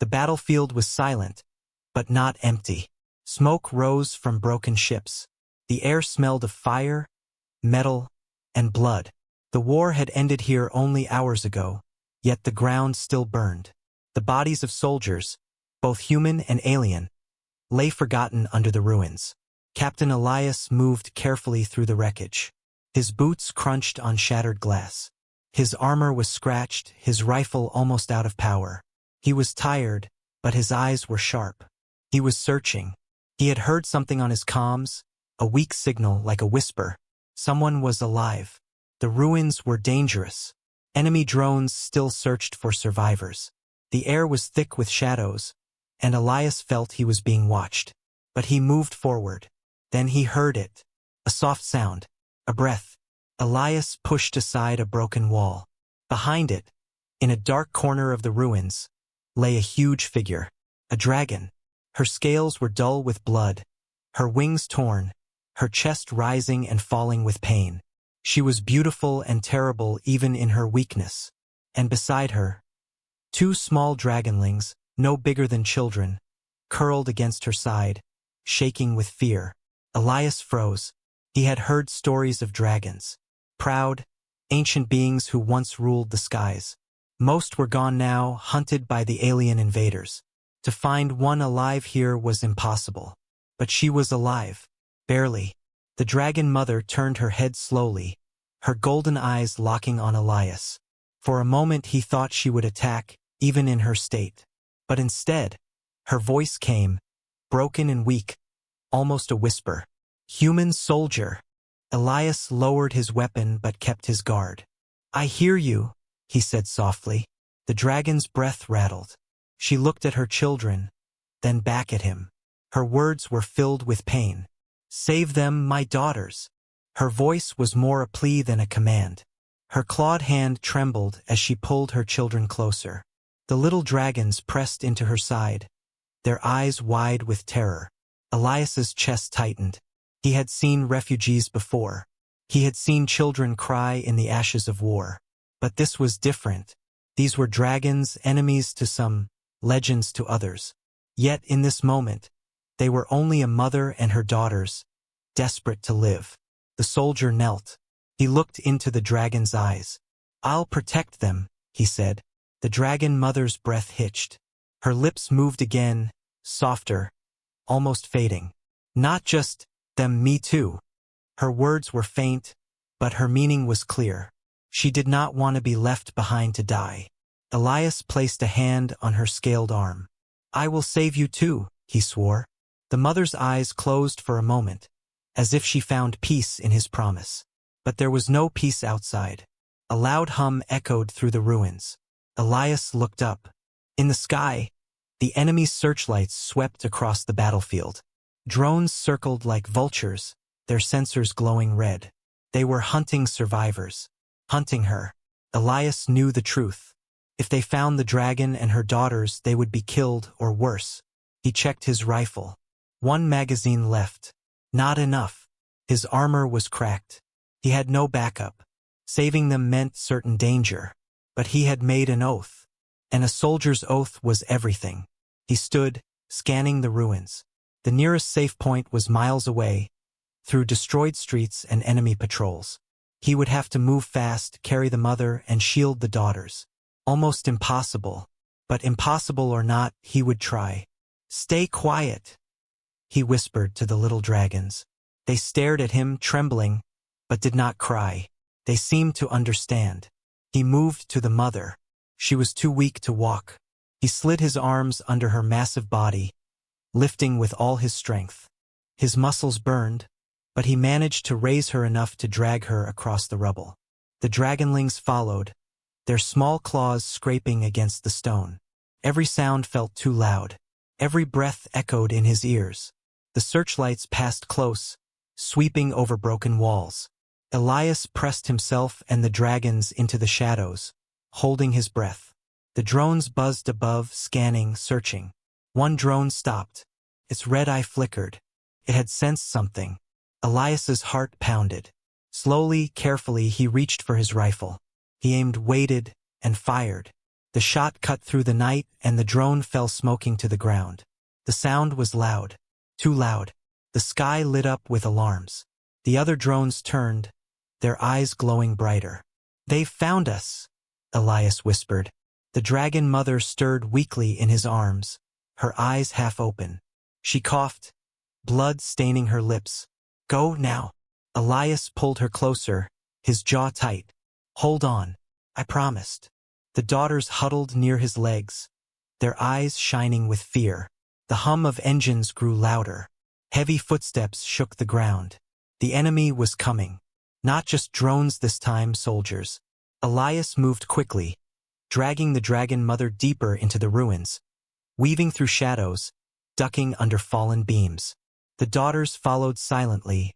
The battlefield was silent, but not empty. Smoke rose from broken ships. The air smelled of fire, metal, and blood. The war had ended here only hours ago, yet the ground still burned. The bodies of soldiers, both human and alien, lay forgotten under the ruins. Captain Elias moved carefully through the wreckage. His boots crunched on shattered glass. His armor was scratched, his rifle almost out of power. He was tired, but his eyes were sharp. He was searching. He had heard something on his comms, a weak signal like a whisper. Someone was alive. The ruins were dangerous. Enemy drones still searched for survivors. The air was thick with shadows, and Elias felt he was being watched. But he moved forward. Then he heard it. A soft sound. A breath. Elias pushed aside a broken wall. Behind it, in a dark corner of the ruins, lay a huge figure. A dragon. Her scales were dull with blood, her wings torn, her chest rising and falling with pain. She was beautiful and terrible even in her weakness. And beside her, two small dragonlings, no bigger than children, curled against her side, shaking with fear. Elias froze. He had heard stories of dragons. Proud, ancient beings who once ruled the skies. Most were gone now, hunted by the alien invaders. To find one alive here was impossible. But she was alive. Barely. The dragon mother turned her head slowly, her golden eyes locking on Elias. For a moment he thought she would attack, even in her state. But instead, her voice came, broken and weak, almost a whisper. "Human soldier." Elias lowered his weapon but kept his guard. "I hear you," he said softly. The dragon's breath rattled. She looked at her children, then back at him. Her words were filled with pain. "Save them, my daughters." Her voice was more a plea than a command. Her clawed hand trembled as she pulled her children closer. The little dragons pressed into her side, their eyes wide with terror. Elias's chest tightened. He had seen refugees before. He had seen children cry in the ashes of war. But this was different. These were dragons, enemies to some, legends to others. Yet in this moment, they were only a mother and her daughters, desperate to live. The soldier knelt. He looked into the dragon's eyes. "I'll protect them," he said. The dragon mother's breath hitched. Her lips moved again, softer, almost fading. "Not just them, me too." Her words were faint, but her meaning was clear. She did not want to be left behind to die. Elias placed a hand on her scaled arm. "I will save you too," he swore. The mother's eyes closed for a moment, as if she found peace in his promise. But there was no peace outside. A loud hum echoed through the ruins. Elias looked up. In the sky, the enemy's searchlights swept across the battlefield. Drones circled like vultures, their sensors glowing red. They were hunting survivors. Hunting her. Elias knew the truth. If they found the dragon and her daughters, they would be killed or worse. He checked his rifle. One magazine left. Not enough. His armor was cracked. He had no backup. Saving them meant certain danger. But he had made an oath. And a soldier's oath was everything. He stood, scanning the ruins. The nearest safe point was miles away, through destroyed streets and enemy patrols. He would have to move fast, carry the mother, and shield the daughters. Almost impossible. But impossible or not, he would try. "Stay quiet," he whispered to the little dragons. They stared at him, trembling, but did not cry. They seemed to understand. He moved to the mother. She was too weak to walk. He slid his arms under her massive body, lifting with all his strength. His muscles burned, but he managed to raise her enough to drag her across the rubble. The dragonlings followed, their small claws scraping against the stone. Every sound felt too loud. Every breath echoed in his ears. The searchlights passed close, sweeping over broken walls. Elias pressed himself and the dragons into the shadows, holding his breath. The drones buzzed above, scanning, searching. One drone stopped. Its red eye flickered. It had sensed something. Elias's heart pounded. Slowly, carefully, he reached for his rifle. He aimed, waited, and fired. The shot cut through the night and the drone fell smoking to the ground. The sound was loud. Too loud. The sky lit up with alarms. The other drones turned, their eyes glowing brighter. "They've found us," Elias whispered. The dragon mother stirred weakly in his arms, her eyes half open. She coughed, blood staining her lips. "Go now." Elias pulled her closer, his jaw tight. "Hold on, I promised." The daughters huddled near his legs, their eyes shining with fear. The hum of engines grew louder. Heavy footsteps shook the ground. The enemy was coming. Not just drones this time, soldiers. Elias moved quickly, dragging the dragon mother deeper into the ruins, weaving through shadows, ducking under fallen beams. The daughters followed silently,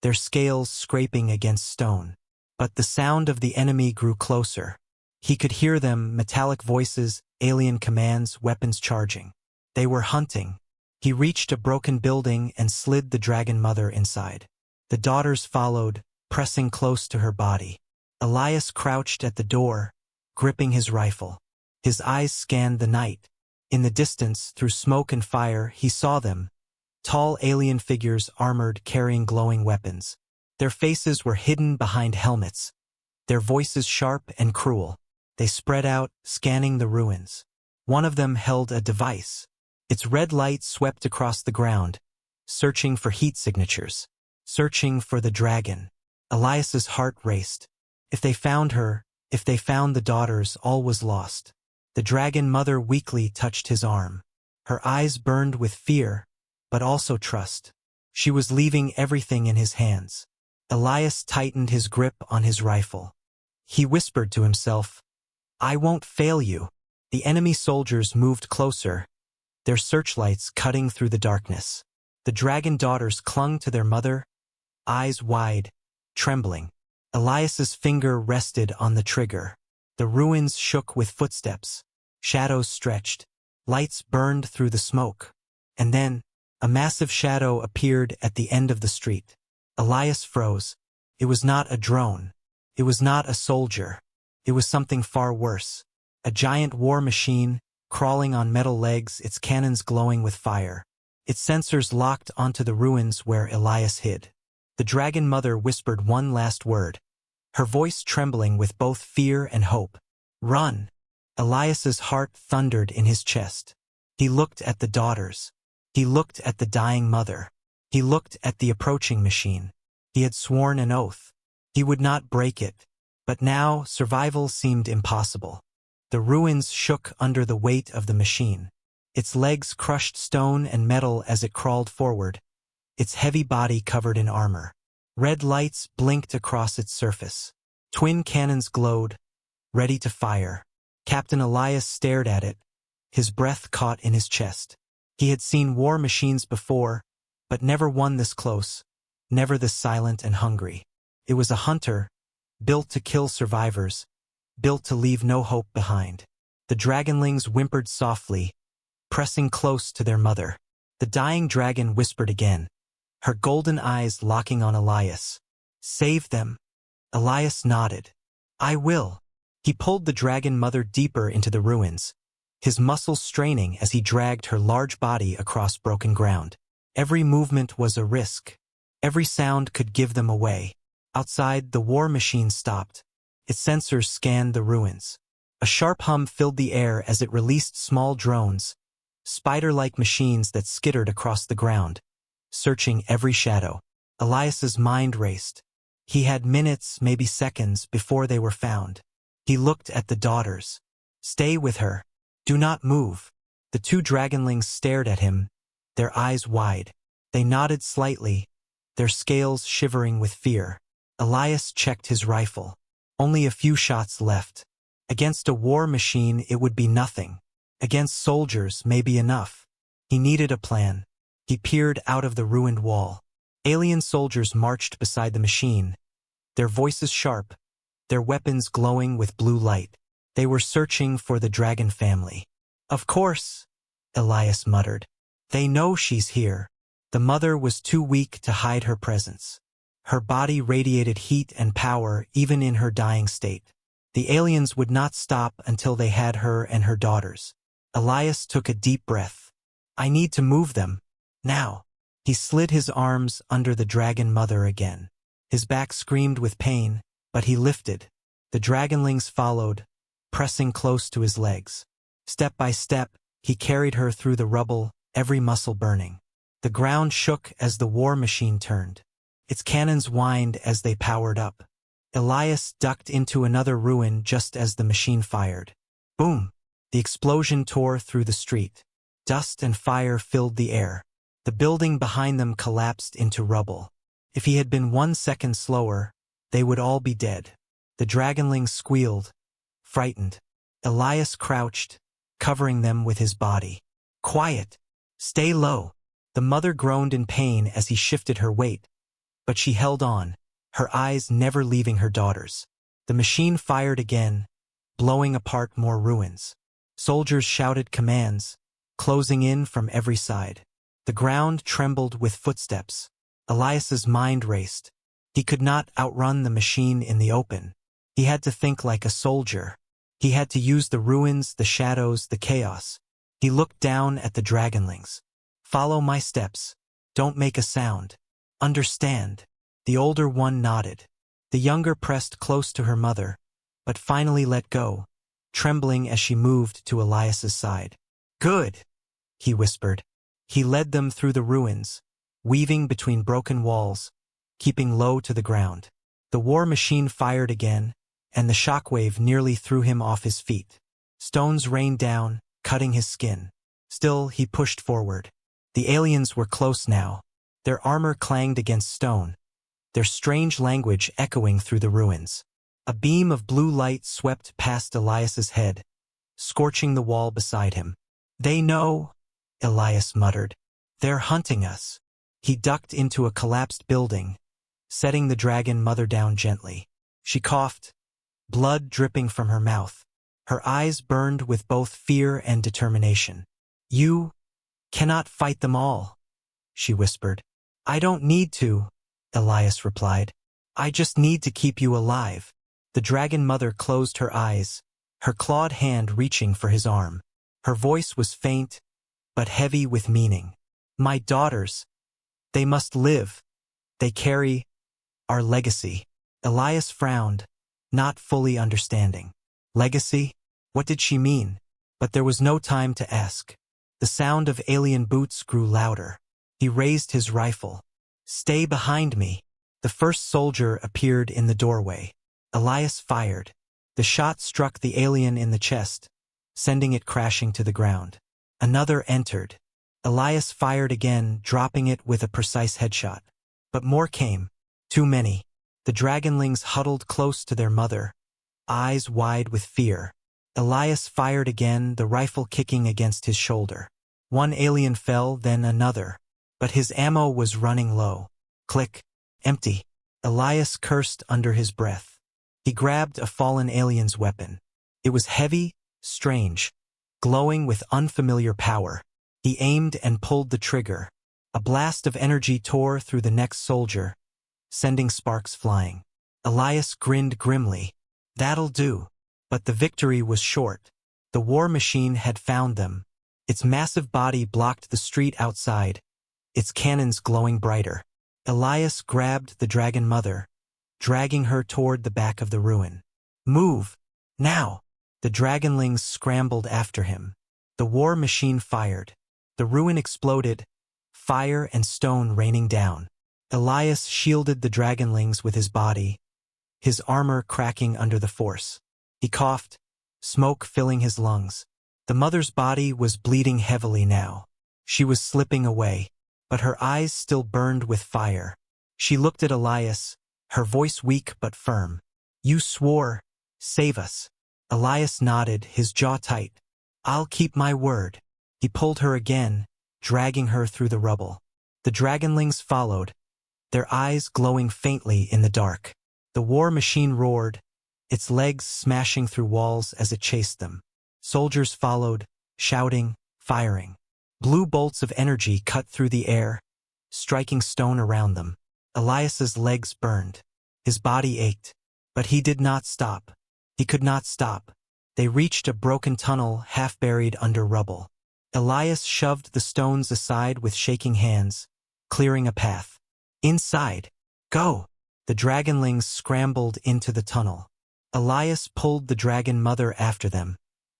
their scales scraping against stone. But the sound of the enemy grew closer. He could hear them, metallic voices, alien commands, weapons charging. They were hunting. He reached a broken building and slid the dragon mother inside. The daughters followed, pressing close to her body. Elias crouched at the door, gripping his rifle. His eyes scanned the night. In the distance, through smoke and fire, he saw them. Tall alien figures armored, carrying glowing weapons. Their faces were hidden behind helmets, their voices sharp and cruel. They spread out, scanning the ruins. One of them held a device. Its red light swept across the ground, searching for heat signatures, searching for the dragon. Elias's heart raced. If they found her, if they found the daughters, all was lost. The dragon mother weakly touched his arm. Her eyes burned with fear, but also trust. She was leaving everything in his hands. Elias tightened his grip on his rifle. He whispered to himself, "I won't fail you." The enemy soldiers moved closer, their searchlights cutting through the darkness. The dragon daughters clung to their mother, eyes wide, trembling. Elias's finger rested on the trigger. The ruins shook with footsteps. Shadows stretched. Lights burned through the smoke. And then, a massive shadow appeared at the end of the street. Elias froze. It was not a drone. It was not a soldier. It was something far worse. A giant war machine, crawling on metal legs, its cannons glowing with fire. Its sensors locked onto the ruins where Elias hid. The dragon mother whispered one last word, her voice trembling with both fear and hope. "Run!" Elias's heart thundered in his chest. He looked at the daughters. He looked at the dying mother. He looked at the approaching machine. He had sworn an oath. He would not break it. But now, survival seemed impossible. The ruins shook under the weight of the machine. Its legs crushed stone and metal as it crawled forward, its heavy body covered in armor. Red lights blinked across its surface. Twin cannons glowed, ready to fire. Captain Elias stared at it, his breath caught in his chest. He had seen war machines before, but never one this close, never this silent and hungry. It was a hunter, built to kill survivors, built to leave no hope behind. The dragonlings whimpered softly, pressing close to their mother. The dying dragon whispered again, her golden eyes locking on Elias. "Save them." Elias nodded. "I will." He pulled the dragon mother deeper into the ruins, his muscles straining as he dragged her large body across broken ground. Every movement was a risk. Every sound could give them away. Outside, the war machine stopped. Its sensors scanned the ruins. A sharp hum filled the air as it released small drones, spider-like machines that skittered across the ground, searching every shadow. Elias's mind raced. He had minutes, maybe seconds, before they were found. He looked at the daughters. "Stay with her. Do not move." The two dragonlings stared at him, their eyes wide. They nodded slightly, their scales shivering with fear. Elias checked his rifle. Only a few shots left. Against a war machine, it would be nothing. Against soldiers, maybe enough. He needed a plan. He peered out of the ruined wall. Alien soldiers marched beside the machine, their voices sharp, their weapons glowing with blue light. They were searching for the dragon family. "Of course," Elias muttered. "They know she's here." The mother was too weak to hide her presence. Her body radiated heat and power even in her dying state. The aliens would not stop until they had her and her daughters. Elias took a deep breath. I need to move them. Now. He slid his arms under the dragon mother again. His back screamed with pain, but he lifted. The dragonlings followed, pressing close to his legs. Step by step, he carried her through the rubble, every muscle burning. The ground shook as the war machine turned. Its cannons whined as they powered up. Elias ducked into another ruin just as the machine fired. Boom! The explosion tore through the street. Dust and fire filled the air. The building behind them collapsed into rubble. If he had been 1 second slower, they would all be dead. The dragonlings squealed, frightened. Elias crouched, covering them with his body. Quiet! Stay low! The mother groaned in pain as he shifted her weight, but she held on, her eyes never leaving her daughters. The machine fired again, blowing apart more ruins. Soldiers shouted commands, closing in from every side. The ground trembled with footsteps. Elias's mind raced. He could not outrun the machine in the open. He had to think like a soldier. He had to use the ruins, the shadows, the chaos. He looked down at the dragonlings. Follow my steps. Don't make a sound. Understand. The older one nodded. The younger pressed close to her mother, but finally let go, trembling as she moved to Elias's side. Good, he whispered. He led them through the ruins, weaving between broken walls, keeping low to the ground. The war machine fired again, and the shockwave nearly threw him off his feet. Stones rained down, cutting his skin. Still, he pushed forward. The aliens were close now. Their armor clanged against stone, their strange language echoing through the ruins. A beam of blue light swept past Elias's head, scorching the wall beside him. They know, Elias muttered. They're hunting us. He ducked into a collapsed building, setting the dragon mother down gently. She coughed, blood dripping from her mouth. Her eyes burned with both fear and determination. You cannot fight them all, she whispered. I don't need to, Elias replied. I just need to keep you alive. The dragon mother closed her eyes, her clawed hand reaching for his arm. Her voice was faint, but heavy with meaning. My daughters, they must live. They carry our legacy. Elias frowned, not fully understanding. Legacy? What did she mean? But there was no time to ask. The sound of alien boots grew louder. He raised his rifle. Stay behind me. The first soldier appeared in the doorway. Elias fired. The shot struck the alien in the chest, sending it crashing to the ground. Another entered. Elias fired again, dropping it with a precise headshot. But more came. Too many. The dragonlings huddled close to their mother, eyes wide with fear. Elias fired again, the rifle kicking against his shoulder. One alien fell, then another. But his ammo was running low. Click. Empty. Elias cursed under his breath. He grabbed a fallen alien's weapon. It was heavy, strange, glowing with unfamiliar power. He aimed and pulled the trigger. A blast of energy tore through the next soldier, sending sparks flying. Elias grinned grimly. That'll do. But the victory was short. The war machine had found them. Its massive body blocked the street outside, its cannons glowing brighter. Elias grabbed the dragon mother, dragging her toward the back of the ruin. Move! Now! The dragonlings scrambled after him. The war machine fired. The ruin exploded, fire and stone raining down. Elias shielded the dragonlings with his body, his armor cracking under the force. He coughed, smoke filling his lungs. The mother's body was bleeding heavily now. She was slipping away, but her eyes still burned with fire. She looked at Elias, her voice weak but firm. You swore, save us. Elias nodded, his jaw tight. I'll keep my word. He pulled her again, dragging her through the rubble. The dragonlings followed, their eyes glowing faintly in the dark. The war machine roared, its legs smashing through walls as it chased them. Soldiers followed, shouting, firing. Blue bolts of energy cut through the air, striking stone around them. Elias's legs burned. His body ached, but he did not stop. He could not stop. They reached a broken tunnel half buried under rubble. Elias shoved the stones aside with shaking hands, clearing a path. Inside. Go! The dragonlings scrambled into the tunnel. Elias pulled the dragon mother after them,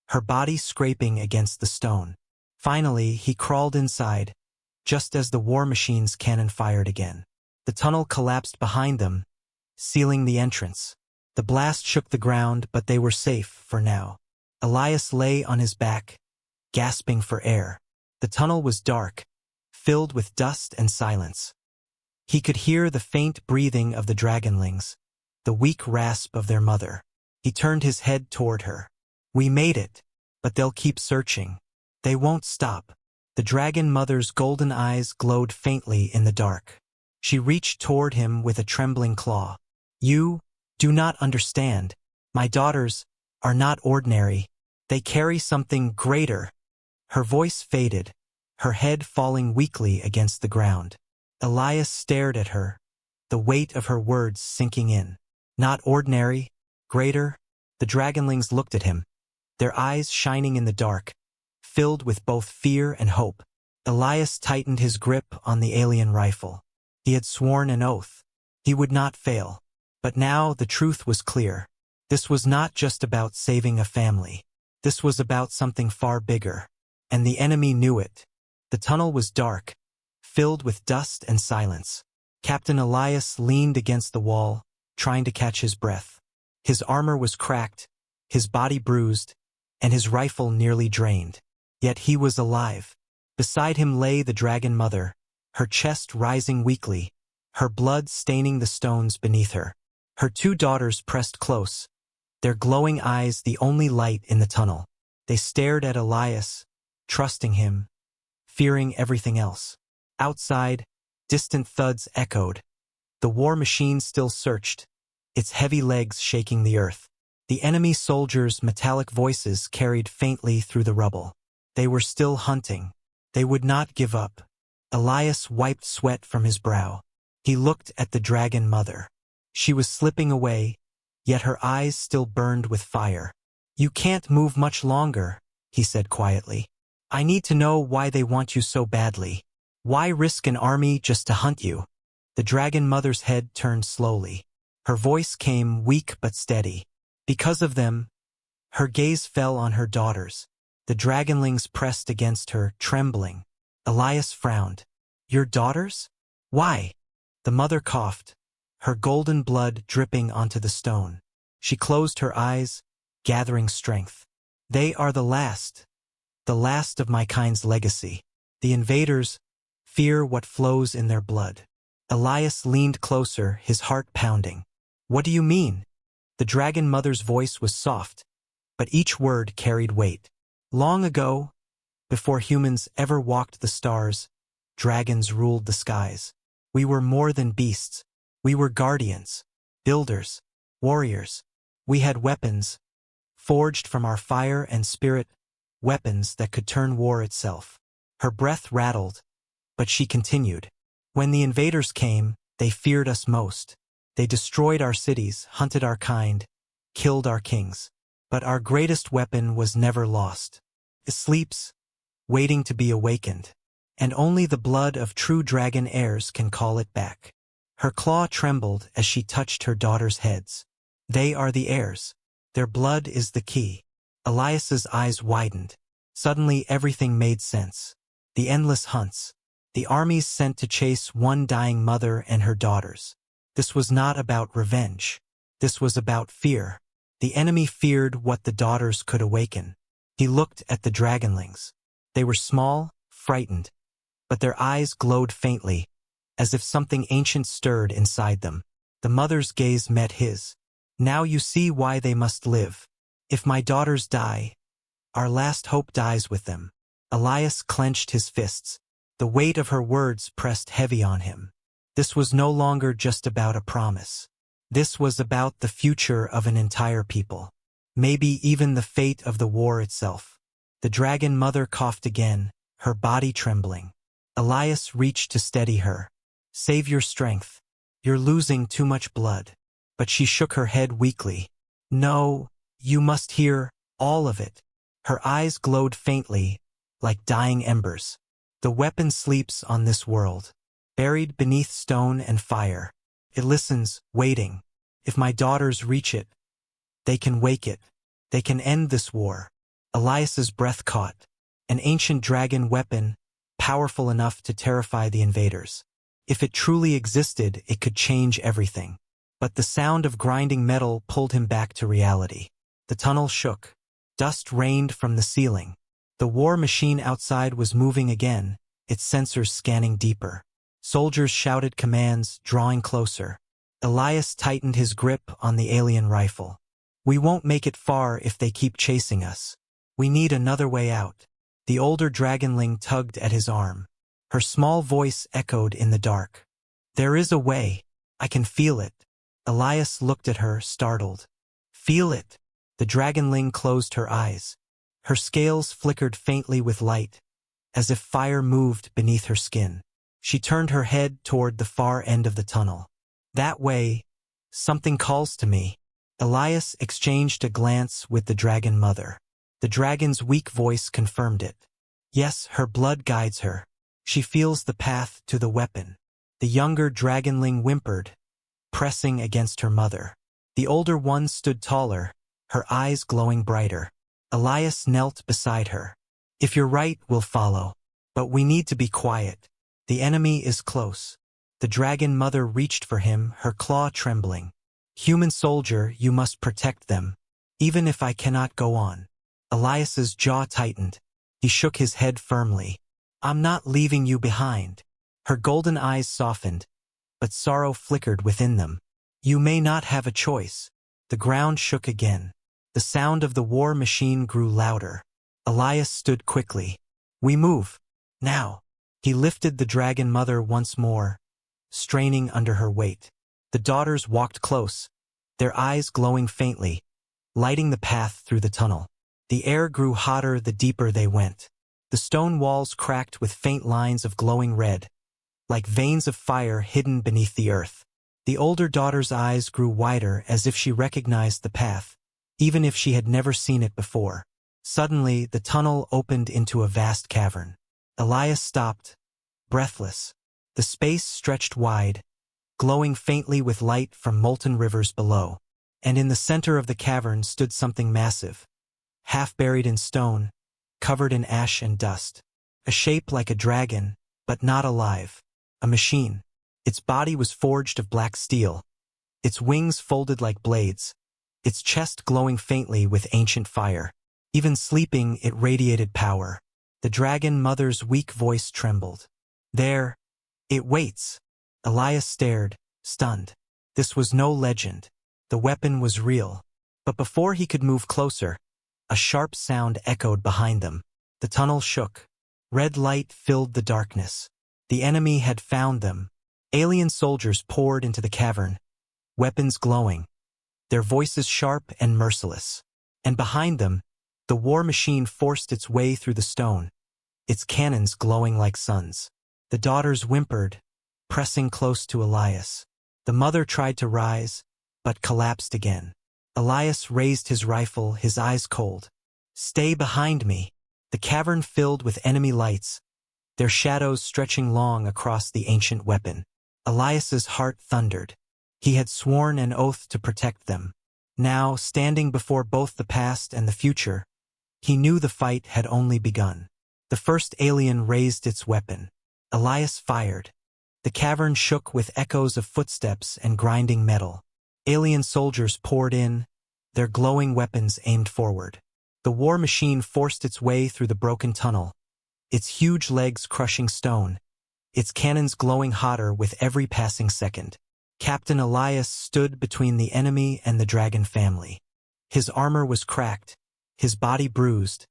her body scraping against the stone. Finally, he crawled inside, just as the war machine's cannon fired again. The tunnel collapsed behind them, sealing the entrance. The blast shook the ground, but they were safe for now. Elias lay on his back, gasping for air. The tunnel was dark, filled with dust and silence. He could hear the faint breathing of the dragonlings, the weak rasp of their mother. He turned his head toward her. We made it, but they'll keep searching. They won't stop. The dragon mother's golden eyes glowed faintly in the dark. She reached toward him with a trembling claw. You do not understand. My daughters are not ordinary. They carry something greater. Her voice faded, her head falling weakly against the ground. Elias stared at her, the weight of her words sinking in. Not ordinary, greater. The dragonlings looked at him, their eyes shining in the dark, filled with both fear and hope. Elias tightened his grip on the alien rifle. He had sworn an oath. He would not fail. But now the truth was clear. This was not just about saving a family. This was about something far bigger. And the enemy knew it. The tunnel was dark, filled with dust and silence. Captain Elias leaned against the wall, trying to catch his breath. His armor was cracked, his body bruised, and his rifle nearly drained. Yet he was alive. Beside him lay the dragon mother, her chest rising weakly, her blood staining the stones beneath her. Her two daughters pressed close, their glowing eyes the only light in the tunnel. They stared at Elias, trusting him, fearing everything else. Outside, distant thuds echoed. The war machine still searched, its heavy legs shaking the earth. The enemy soldiers' metallic voices carried faintly through the rubble. They were still hunting. They would not give up. Elias wiped sweat from his brow. He looked at the dragon mother. She was slipping away, yet her eyes still burned with fire. You can't move much longer, he said quietly. I need to know why they want you so badly. Why risk an army just to hunt you? The dragon mother's head turned slowly. Her voice came weak but steady. Because of them, her gaze fell on her daughters. The dragonlings pressed against her, trembling. Elias frowned. Your daughters? Why? The mother coughed, her golden blood dripping onto the stone. She closed her eyes, gathering strength. They are the last of my kind's legacy. The invaders fear what flows in their blood. Elias leaned closer, his heart pounding. What do you mean? The dragon mother's voice was soft, but each word carried weight. Long ago, before humans ever walked the stars, dragons ruled the skies. We were more than beasts. We were guardians, builders, warriors. We had weapons, forged from our fire and spirit, weapons that could turn war itself. Her breath rattled, but she continued. When the invaders came, they feared us most. They destroyed our cities, hunted our kind, killed our kings. But our greatest weapon was never lost. It sleeps, waiting to be awakened. And only the blood of true dragon heirs can call it back. Her claw trembled as she touched her daughters' heads. They are the heirs. Their blood is the key. Elias's eyes widened. Suddenly everything made sense. The endless hunts. The armies sent to chase one dying mother and her daughters. This was not about revenge. This was about fear. The enemy feared what the daughters could awaken. He looked at the dragonlings. They were small, frightened, but their eyes glowed faintly, as if something ancient stirred inside them. The mother's gaze met his. Now you see why they must live. If my daughters die, our last hope dies with them. Elias clenched his fists. The weight of her words pressed heavy on him. This was no longer just about a promise. This was about the future of an entire people. Maybe even the fate of the war itself. The dragon mother coughed again, her body trembling. Elias reached to steady her. Save your strength. You're losing too much blood. But she shook her head weakly. No, You must hear all of it. Her eyes glowed faintly, like dying embers. The weapon sleeps on this world, buried beneath stone and fire. It listens, waiting. If my daughters reach it, they can wake it. They can end this war. Elias's breath caught. An ancient dragon weapon, powerful enough to terrify the invaders. If it truly existed, it could change everything. But the sound of grinding metal pulled him back to reality. The tunnel shook. Dust rained from the ceiling. The war machine outside was moving again, its sensors scanning deeper. Soldiers shouted commands, drawing closer. Elias tightened his grip on the alien rifle. We won't make it far if they keep chasing us. We need another way out. The older dragonling tugged at his arm. Her small voice echoed in the dark. There is a way. I can feel it. Elias looked at her, startled. Feel it. The dragonling closed her eyes. Her scales flickered faintly with light, as if fire moved beneath her skin. She turned her head toward the far end of the tunnel. That way, something calls to me. Elias exchanged a glance with the dragon mother. The dragon's weak voice confirmed it. Yes, her blood guides her. She feels the path to the weapon. The younger dragonling whimpered, pressing against her mother. The older one stood taller, her eyes glowing brighter. Elias knelt beside her. If you're right, we'll follow. But we need to be quiet. The enemy is close. The dragon mother reached for him, her claw trembling. Human soldier, you must protect them, even if I cannot go on. Elias's jaw tightened. He shook his head firmly. I'm not leaving you behind. Her golden eyes softened, but sorrow flickered within them. You may not have a choice. The ground shook again. The sound of the war machine grew louder. Elias stood quickly. We move. Now. He lifted the dragon mother once more, straining under her weight. The daughters walked close, their eyes glowing faintly, lighting the path through the tunnel. The air grew hotter the deeper they went. The stone walls cracked with faint lines of glowing red, like veins of fire hidden beneath the earth. The older daughter's eyes grew wider as if she recognized the path, even if she had never seen it before. Suddenly, the tunnel opened into a vast cavern. Elias stopped, breathless. The space stretched wide, glowing faintly with light from molten rivers below. And in the center of the cavern stood something massive, half buried in stone, covered in ash and dust. A shape like a dragon, but not alive. A machine. Its body was forged of black steel, its wings folded like blades, its chest glowing faintly with ancient fire. Even sleeping, it radiated power. The dragon mother's weak voice trembled. There, it waits. Elias stared, stunned. This was no legend. The weapon was real. But before he could move closer, a sharp sound echoed behind them. The tunnel shook. Red light filled the darkness. The enemy had found them. Alien soldiers poured into the cavern, weapons glowing, their voices sharp and merciless. And behind them, the war machine forced its way through the stone, its cannons glowing like suns. The daughters whimpered, pressing close to Elias. The mother tried to rise, but collapsed again. Elias raised his rifle, his eyes cold. Stay behind me. The cavern filled with enemy lights, their shadows stretching long across the ancient weapon. Elias's heart thundered. He had sworn an oath to protect them. Now, standing before both the past and the future, he knew the fight had only begun. The first alien raised its weapon. Elias fired. The cavern shook with echoes of footsteps and grinding metal. Alien soldiers poured in, their glowing weapons aimed forward. The war machine forced its way through the broken tunnel, its huge legs crushing stone, its cannons glowing hotter with every passing second. Captain Elias stood between the enemy and the dragon family. His armor was cracked, his body bruised,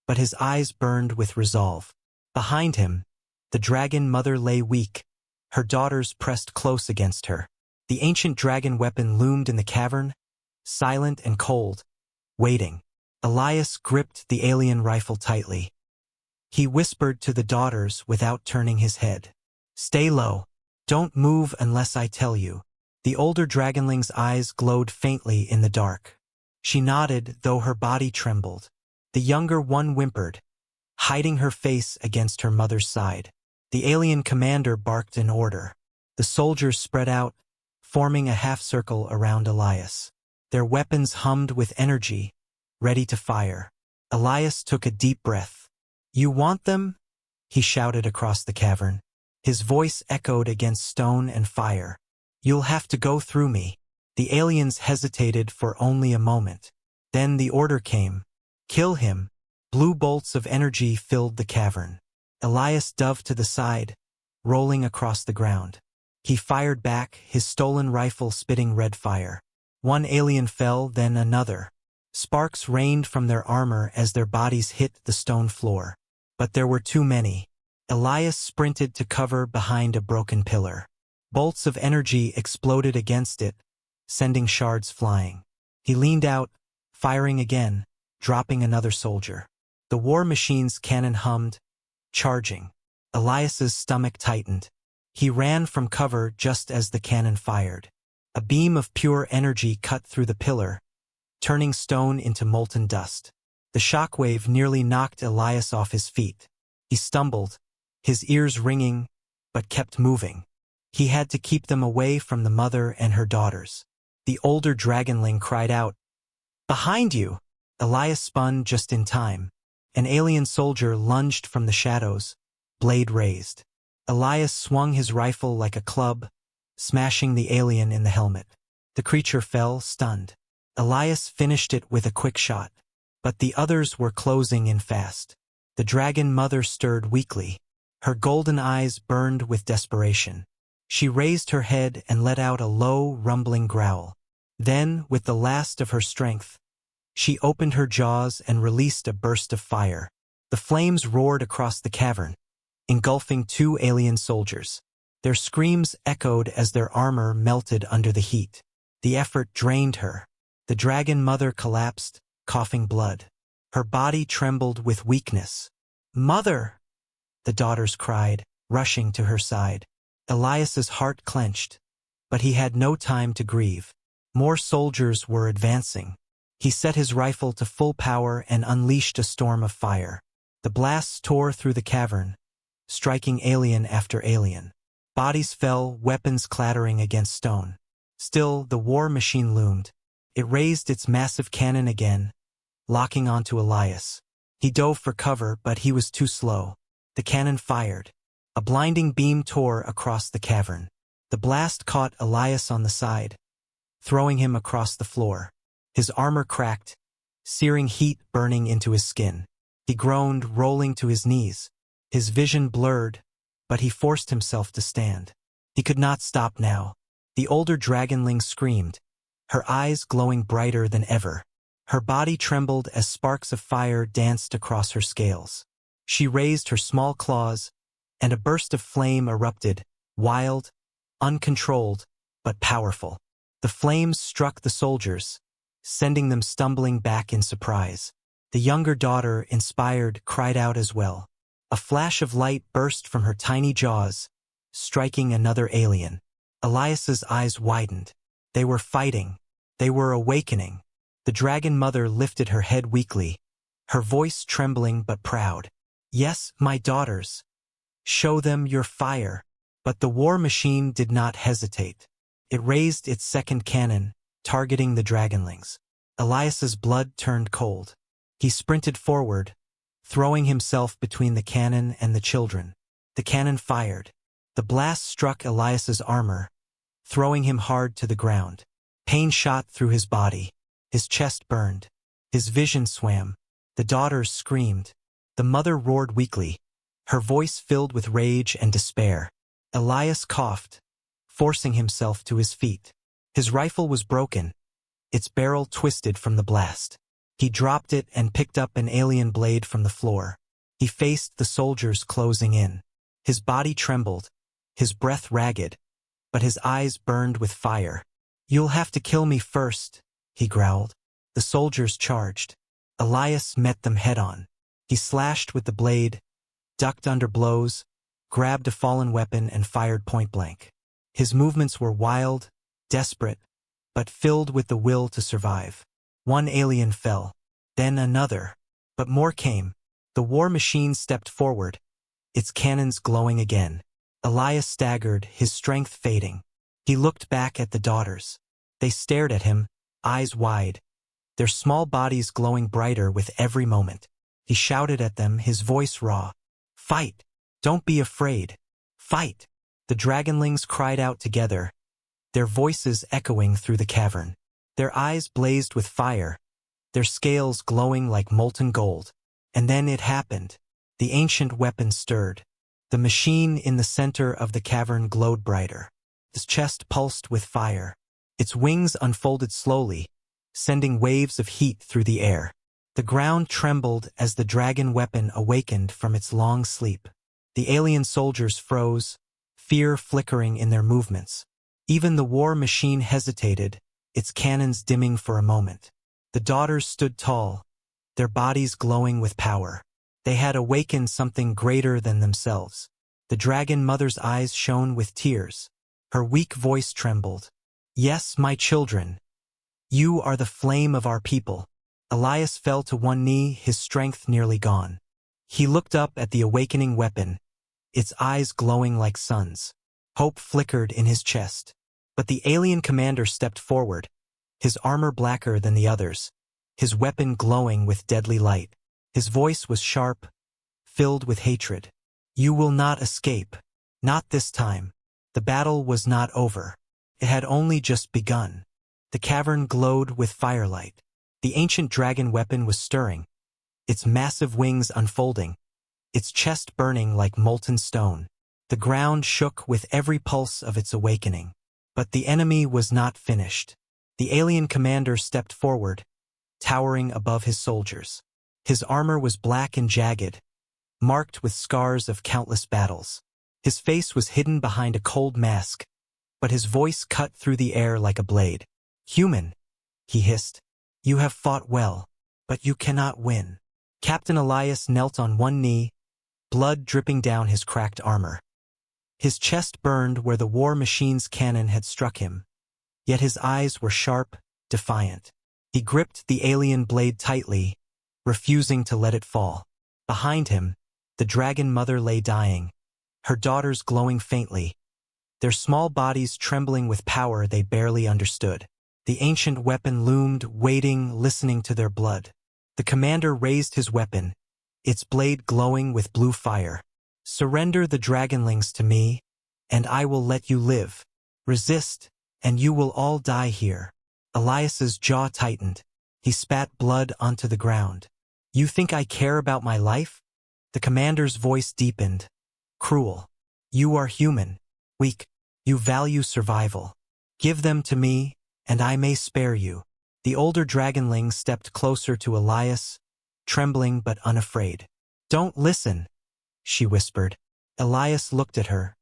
but his eyes burned with resolve. Behind him, the dragon mother lay weak, her daughters pressed close against her. The ancient dragon weapon loomed in the cavern, silent and cold, waiting. Elias gripped the alien rifle tightly. He whispered to the daughters without turning his head. Stay low. Don't move unless I tell you. The older dragonling's eyes glowed faintly in the dark. She nodded, though her body trembled. The younger one whimpered, hiding her face against her mother's side. The alien commander barked an order. The soldiers spread out, forming a half-circle around Elias. Their weapons hummed with energy, ready to fire. Elias took a deep breath. "You want them?" he shouted across the cavern. His voice echoed against stone and fire. "You'll have to go through me." The aliens hesitated for only a moment. Then the order came. "Kill him." Blue bolts of energy filled the cavern. Elias dove to the side, rolling across the ground. He fired back, his stolen rifle spitting red fire. One alien fell, then another. Sparks rained from their armor as their bodies hit the stone floor. But there were too many. Elias sprinted to cover behind a broken pillar. Bolts of energy exploded against it, sending shards flying. He leaned out, firing again, dropping another soldier. The war machine's cannon hummed, charging. Elias's stomach tightened. He ran from cover just as the cannon fired. A beam of pure energy cut through the pillar, turning stone into molten dust. The shockwave nearly knocked Elias off his feet. He stumbled, his ears ringing, but kept moving. He had to keep them away from the mother and her daughters. The older dragonling cried out, "Behind you!" Elias spun just in time. An alien soldier lunged from the shadows, blade raised. Elias swung his rifle like a club, smashing the alien in the helmet. The creature fell, stunned. Elias finished it with a quick shot. But the others were closing in fast. The dragon mother stirred weakly. Her golden eyes burned with desperation. She raised her head and let out a low, rumbling growl. Then, with the last of her strength, she opened her jaws and released a burst of fire. The flames roared across the cavern, engulfing two alien soldiers. Their screams echoed as their armor melted under the heat. The effort drained her. The dragon mother collapsed, coughing blood. Her body trembled with weakness. "Mother!" the daughters cried, rushing to her side. Elias's heart clenched, but he had no time to grieve. More soldiers were advancing. He set his rifle to full power and unleashed a storm of fire. The blasts tore through the cavern, striking alien after alien. Bodies fell, weapons clattering against stone. Still, the war machine loomed. It raised its massive cannon again, locking onto Elias. He dove for cover, but he was too slow. The cannon fired. A blinding beam tore across the cavern. The blast caught Elias on the side, throwing him across the floor. His armor cracked, searing heat burning into his skin. He groaned, rolling to his knees. His vision blurred, but he forced himself to stand. He could not stop now. The older dragonling screamed, her eyes glowing brighter than ever. Her body trembled as sparks of fire danced across her scales. She raised her small claws, and a burst of flame erupted, wild, uncontrolled, but powerful. The flames struck the soldiers, sending them stumbling back in surprise. The younger daughter, inspired, cried out as well. A flash of light burst from her tiny jaws, striking another alien. Elias's eyes widened. They were fighting. They were awakening. The dragon mother lifted her head weakly, her voice trembling but proud. "Yes, my daughters. Show them your fire." But the war machine did not hesitate. It raised its second cannon, targeting the dragonlings. Elias's blood turned cold. He sprinted forward, throwing himself between the cannon and the children. The cannon fired. The blast struck Elias's armor, throwing him hard to the ground. Pain shot through his body. His chest burned. His vision swam. The daughters screamed. The mother roared weakly, her voice filled with rage and despair. Elias coughed, forcing himself to his feet. His rifle was broken, its barrel twisted from the blast. He dropped it and picked up an alien blade from the floor. He faced the soldiers closing in. His body trembled, his breath ragged, but his eyes burned with fire. "You'll have to kill me first," he growled. The soldiers charged. Elias met them head-on. He slashed with the blade, ducked under blows, grabbed a fallen weapon and fired point-blank. His movements were wild, desperate, but filled with the will to survive. One alien fell. Then another. But more came. The war machine stepped forward, its cannons glowing again. Elias staggered, his strength fading. He looked back at the daughters. They stared at him, eyes wide, their small bodies glowing brighter with every moment. He shouted at them, his voice raw. "Fight! Don't be afraid! Fight!" The dragonlings cried out together, their voices echoing through the cavern. Their eyes blazed with fire, their scales glowing like molten gold. And then it happened. The ancient weapon stirred. The machine in the center of the cavern glowed brighter. His chest pulsed with fire. Its wings unfolded slowly, sending waves of heat through the air. The ground trembled as the dragon weapon awakened from its long sleep. The alien soldiers froze, fear flickering in their movements. Even the war machine hesitated, its cannons dimming for a moment. The daughters stood tall, their bodies glowing with power. They had awakened something greater than themselves. The dragon mother's eyes shone with tears. Her weak voice trembled. "Yes, my children. You are the flame of our people." Elias fell to one knee, his strength nearly gone. He looked up at the awakening weapon, its eyes glowing like suns. Hope flickered in his chest. But the alien commander stepped forward, his armor blacker than the others, his weapon glowing with deadly light. His voice was sharp, filled with hatred. "You will not escape. Not this time." The battle was not over. It had only just begun. The cavern glowed with firelight. The ancient dragon weapon was stirring, its massive wings unfolding, its chest burning like molten stone. The ground shook with every pulse of its awakening. But the enemy was not finished. The alien commander stepped forward, towering above his soldiers. His armor was black and jagged, marked with scars of countless battles. His face was hidden behind a cold mask, but his voice cut through the air like a blade. "Human," he hissed, "you have fought well, but you cannot win." Captain Elias knelt on one knee, blood dripping down his cracked armor. His chest burned where the war machine's cannon had struck him, yet his eyes were sharp, defiant. He gripped the alien blade tightly, refusing to let it fall. Behind him, the dragon mother lay dying, her daughters glowing faintly, their small bodies trembling with power they barely understood. The ancient weapon loomed, waiting, listening to their blood. The commander raised his weapon, its blade glowing with blue fire. "Surrender the dragonlings to me, and I will let you live. Resist, and you will all die here." Elias's jaw tightened. He spat blood onto the ground. "You think I care about my life?" The commander's voice deepened. "Cruel. You are human, weak. You value survival. Give them to me, and I may spare you." The older dragonling stepped closer to Elias, trembling but unafraid. "Don't listen," she whispered. Elias looked at her,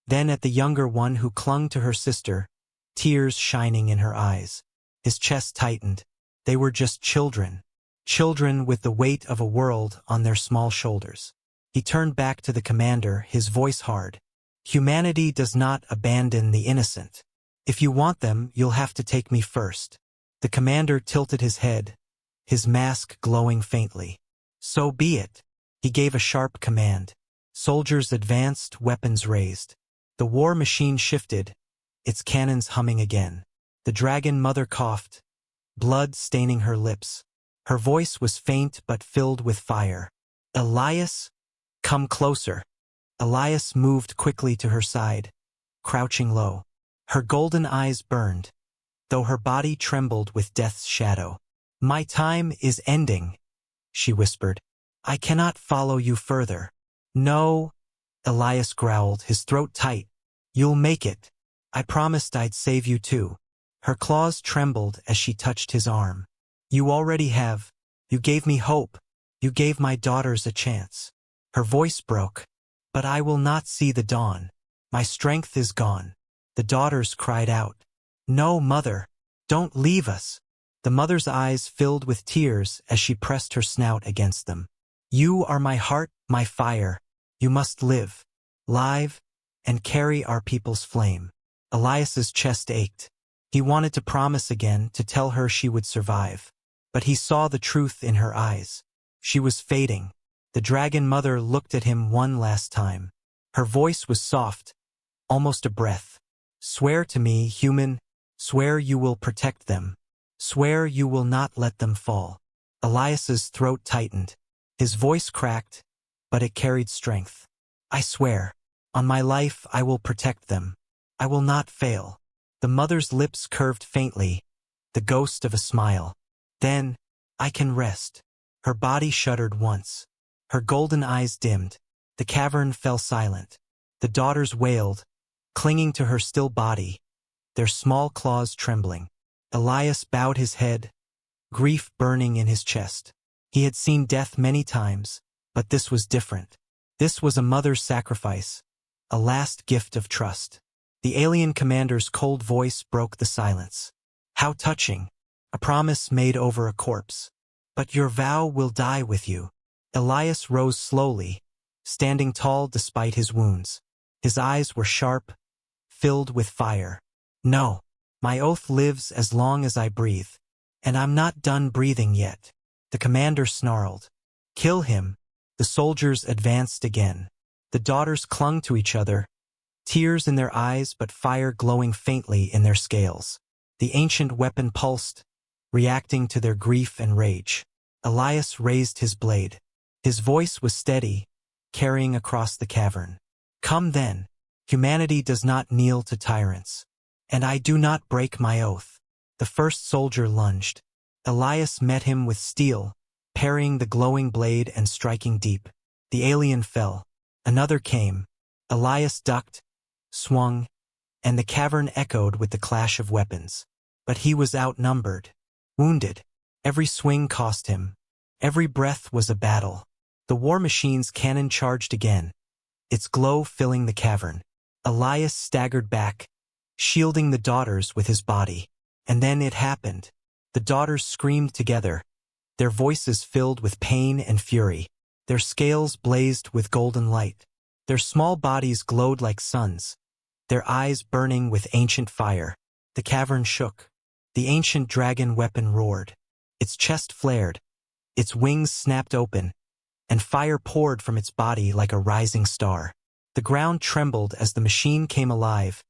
then at the younger one who clung to her sister, tears shining in her eyes. His chest tightened. They were just children. Children with the weight of a world on their small shoulders. He turned back to the commander, his voice hard. "Humanity does not abandon the innocent. If you want them, you'll have to take me first." The commander tilted his head, his mask glowing faintly. "So be it." He gave a sharp command. Soldiers advanced, weapons raised. The war machine shifted, its cannons humming again. The dragon mother coughed, blood staining her lips. Her voice was faint but filled with fire. "Elias, come closer." Elias moved quickly to her side, crouching low. Her golden eyes burned, though her body trembled with death's shadow. "My time is ending," she whispered. "I cannot follow you further." "No," Elias growled, his throat tight. "You'll make it. I promised I'd save you too." Her claws trembled as she touched his arm. "You already have. You gave me hope. You gave my daughters a chance." Her voice broke. "But I will not see the dawn. My strength is gone." The daughters cried out. "No, mother. Don't leave us." The mother's eyes filled with tears as she pressed her snout against them. "You are my heart, my fire. You must live, live, and carry our people's flame." Elias's chest ached. He wanted to promise again, to tell her she would survive. but he saw the truth in her eyes. She was fading. The dragon mother looked at him one last time. Her voice was soft, almost a breath. "Swear to me, human. Swear you will protect them. Swear you will not let them fall." Elias's throat tightened. His voice cracked, but it carried strength. "I swear. On my life I will protect them. I will not fail." The mother's lips curved faintly, the ghost of a smile. "Then, I can rest." Her body shuddered once. Her golden eyes dimmed. The cavern fell silent. The daughters wailed, clinging to her still body, their small claws trembling. Elias bowed his head, grief burning in his chest. He had seen death many times, but this was different. This was a mother's sacrifice, a last gift of trust. The alien commander's cold voice broke the silence. "How touching. A promise made over a corpse. But your vow will die with you." Elias rose slowly, standing tall despite his wounds. His eyes were sharp, filled with fire. "No. My oath lives as long as I breathe. And I'm not done breathing yet." The commander snarled. "Kill him." The soldiers advanced again. The daughters clung to each other, tears in their eyes but fire glowing faintly in their scales. The ancient weapon pulsed, reacting to their grief and rage. Elias raised his blade. His voice was steady, carrying across the cavern. "Come then. Humanity does not kneel to tyrants. And I do not break my oath." The first soldier lunged. Elias met him with steel, parrying the glowing blade and striking deep. The alien fell. Another came. Elias ducked, swung, and the cavern echoed with the clash of weapons. But he was outnumbered, wounded. Every swing cost him. Every breath was a battle. The war machine's cannon charged again, its glow filling the cavern. Elias staggered back, shielding the daughters with his body. And then it happened. The daughters screamed together, their voices filled with pain and fury. Their scales blazed with golden light. Their small bodies glowed like suns, their eyes burning with ancient fire. The cavern shook. The ancient dragon weapon roared. Its chest flared, its wings snapped open, and fire poured from its body like a rising star. The ground trembled as the machine came alive,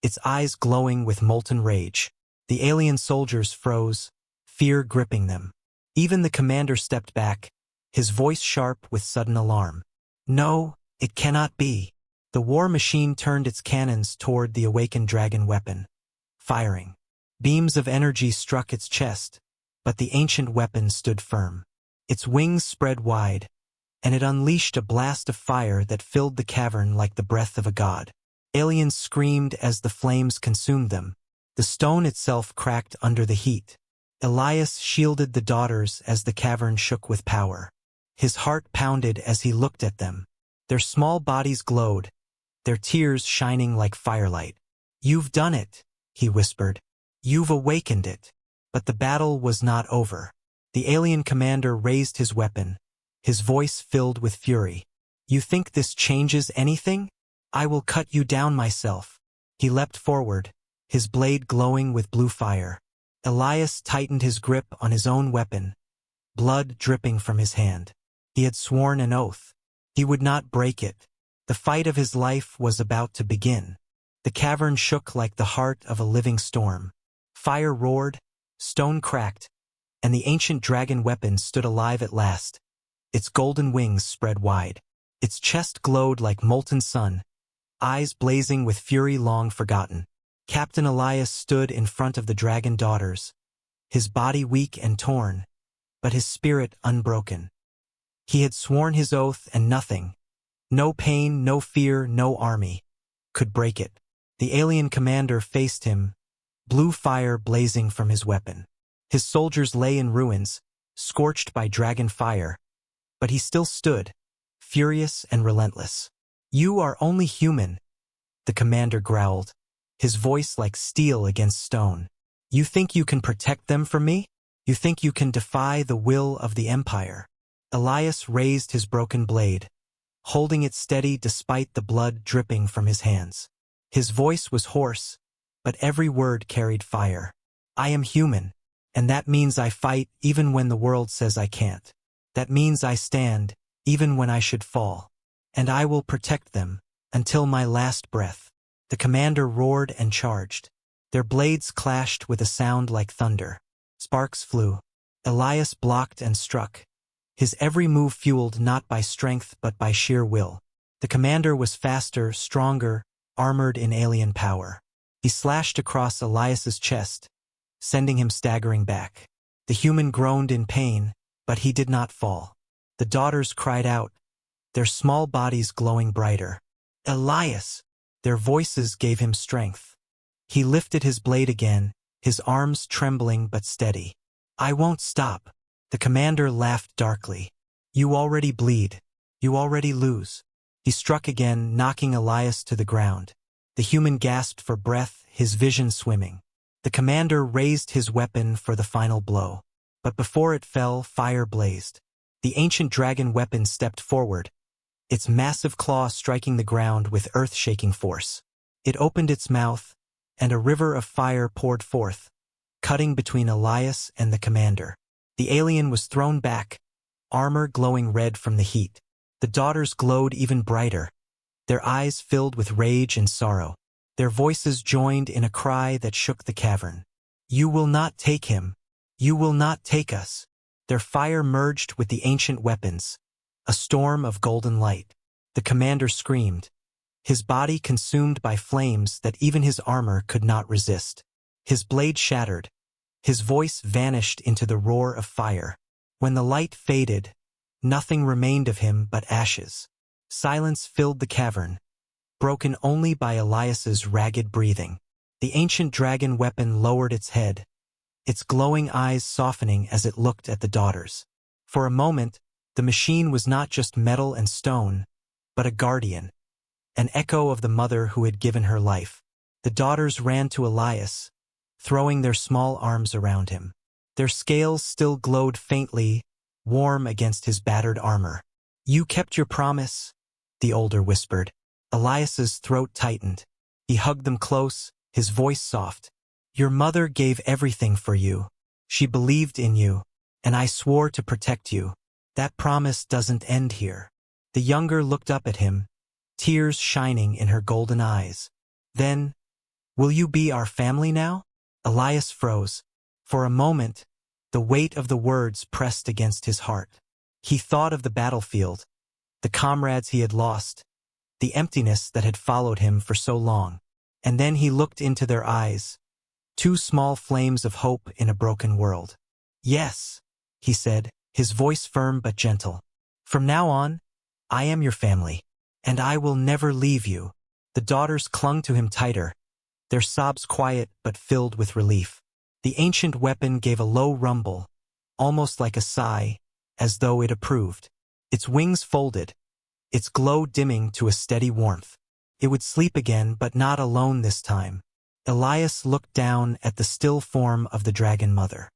its eyes glowing with molten rage. The alien soldiers froze, fear gripping them. Even the commander stepped back, his voice sharp with sudden alarm. "No, it cannot be." The war machine turned its cannons toward the awakened dragon weapon, firing. Beams of energy struck its chest, but the ancient weapon stood firm. Its wings spread wide, and it unleashed a blast of fire that filled the cavern like the breath of a god. Aliens screamed as the flames consumed them. The stone itself cracked under the heat. Elias shielded the daughters as the cavern shook with power. His heart pounded as he looked at them. Their small bodies glowed, their tears shining like firelight. "You've done it," he whispered. "You've awakened it." But the battle was not over. The alien commander raised his weapon, his voice filled with fury. "You think this changes anything? I will cut you down myself." He leapt forward, his blade glowing with blue fire. Elias tightened his grip on his own weapon, blood dripping from his hand. He had sworn an oath. He would not break it. The fight of his life was about to begin. The cavern shook like the heart of a living storm. Fire roared, stone cracked, and the ancient dragon weapon stood alive at last. Its golden wings spread wide. Its chest glowed like molten sun, eyes blazing with fury long forgotten. Captain Elias stood in front of the dragon daughters, his body weak and torn, but his spirit unbroken. He had sworn his oath and nothing, no pain, no fear, no army, could break it. The alien commander faced him, blue fire blazing from his weapon. His soldiers lay in ruins, scorched by dragon fire, but he still stood, furious and relentless. "You are only human," the commander growled, his voice like steel against stone. "You think you can protect them from me? You think you can defy the will of the Empire?" Elias raised his broken blade, holding it steady despite the blood dripping from his hands. His voice was hoarse, but every word carried fire. "I am human. And that means I fight even when the world says I can't. That means I stand, even when I should fall. And I will protect them, until my last breath. The commander roared and charged. Their blades clashed with a sound like thunder. Sparks flew. Elias blocked and struck. His every move fueled not by strength but by sheer will. The commander was faster, stronger, armored in alien power. He slashed across Elias's chest, sending him staggering back. The human groaned in pain, but he did not fall. The daughters cried out, their small bodies glowing brighter. Elias! Their voices gave him strength. He lifted his blade again, his arms trembling but steady. I won't stop. The commander laughed darkly. You already bleed. You already lose. He struck again, knocking Elias to the ground. The human gasped for breath, his vision swimming. The commander raised his weapon for the final blow. But before it fell, fire blazed. The ancient dragon weapon stepped forward, its massive claw striking the ground with earth-shaking force. It opened its mouth, and a river of fire poured forth, cutting between Elias and the commander. The alien was thrown back, armor glowing red from the heat. The daughters glowed even brighter, their eyes filled with rage and sorrow. Their voices joined in a cry that shook the cavern. You will not take him. You will not take us. Their fire merged with the ancient weapons, a storm of golden light. The commander screamed, his body consumed by flames that even his armor could not resist. His blade shattered. His voice vanished into the roar of fire. When the light faded, nothing remained of him but ashes. Silence filled the cavern, broken only by Elias's ragged breathing. The ancient dragon weapon lowered its head, its glowing eyes softening as it looked at the daughters. For a moment, the machine was not just metal and stone, but a guardian, an echo of the mother who had given her life. The daughters ran to Elias, throwing their small arms around him. Their scales still glowed faintly, warm against his battered armor. You kept your promise, the older whispered. Elias's throat tightened. He hugged them close, his voice soft. Your mother gave everything for you. She believed in you, and I swore to protect you. That promise doesn't end here. The younger looked up at him, tears shining in her golden eyes. Then, will you be our family now? Elias froze. For a moment, the weight of the words pressed against his heart. He thought of the battlefield, the comrades he had lost, the emptiness that had followed him for so long. And then he looked into their eyes, two small flames of hope in a broken world. Yes, he said, his voice firm but gentle. From now on, I am your family, and I will never leave you. The daughters clung to him tighter, their sobs quiet but filled with relief. The ancient weapon gave a low rumble, almost like a sigh, as though it approved. Its wings folded, its glow dimming to a steady warmth. It would sleep again, but not alone this time. Elias looked down at the still form of the dragon mother.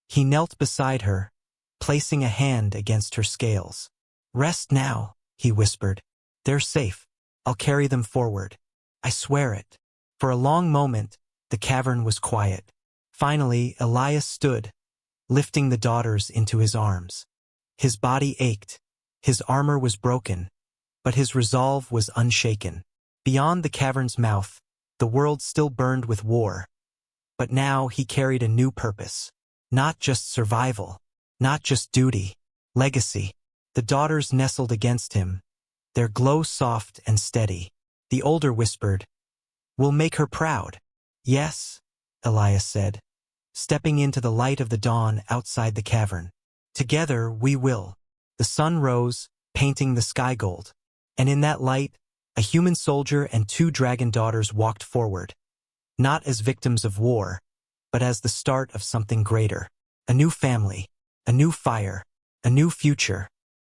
He knelt beside her, placing a hand against her scales. Rest now, he whispered. They're safe. I'll carry them forward. I swear it. For a long moment, the cavern was quiet. Finally, Elias stood, lifting the daughters into his arms. His body ached, his armor was broken, but his resolve was unshaken. Beyond the cavern's mouth, the world still burned with war. But now he carried a new purpose. Not just survival, not just duty, legacy. The daughters nestled against him, their glow soft and steady. The older whispered, "We'll make her proud." "Yes," Elias said, stepping into the light of the dawn outside the cavern. "Together we will." The sun rose, painting the sky gold. And in that light, a human soldier and two dragon daughters walked forward, not as victims of war, but as the start of something greater. A new family, a new fire, a new future.